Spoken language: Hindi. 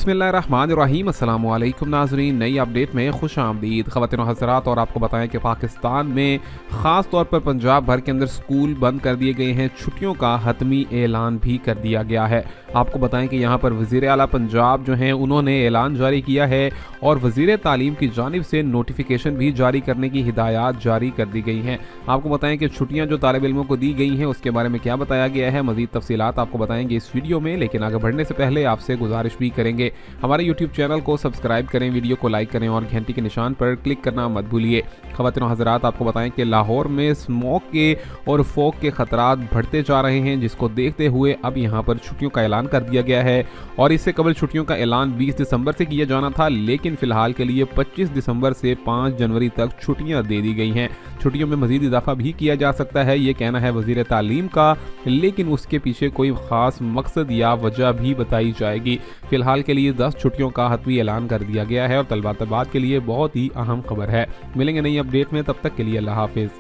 बिस्मिल्लाहिर्रहमानिर्रहीम। अस्सलाम वालेकुम नाज़रीन, नई अपडेट में खुश आमदीद ख़वातीन हज़रात। और आपको बताएं कि पाकिस्तान में ख़ास तौर पर पंजाब भर के अंदर स्कूल बंद कर दिए गए हैं। छुट्टियों का हतमी ऐलान भी कर दिया गया है। आपको बताएं कि यहाँ पर वज़ीर आला पंजाब जो हैं उन्होंने ऐलान जारी किया है और वज़ीर तालीम की जानिब से नोटिफिकेशन भी जारी करने की हिदायत जारी कर दी गई हैं। आपको बताएं कि छुट्टियाँ जो तालिब इल्मों को दी गई हैं उसके बारे में क्या बताया गया है, मज़ीद तफसीलात आपको बताएंगे इस वीडियो में। लेकिन आगे बढ़ने से पहले आपसे गुजारिश भी करेंगे, हमारे यूट्यूब चैनल को सब्सक्राइब करें, वीडियो को लाइक करें और घंटी के निशान पर क्लिक करना मत भूलिए। ख़वातीन हज़रात, आपको बताएं कि लाहौर में स्मोक के और फोग के खतरात बढ़ते जा रहे हैं, जिसको देखते हुए अब यहाँ पर छुट्टियों का ऐलान कर दिया गया है। और इससे कबल छुट्टियों का ऐलान 20 दिसंबर से किया जाना था, लेकिन फिलहाल के लिए 25 दिसंबर से 5 जनवरी तक छुट्टियां दे दी गई हैं। छुट्टियों में मजीद इजाफा भी किया जा सकता है, ये कहना है वज़ीर तालीम का, लेकिन उसके पीछे कोई ख़ास मकसद या वजह भी बताई जाएगी। फिलहाल के लिए 10 छुट्टियों का हतमी ऐलान कर दिया गया है और तलबा तलबात के लिए बहुत ही अहम खबर है। मिलेंगे नई अपडेट में, तब तक के लिए अल्लाह हाफिज़।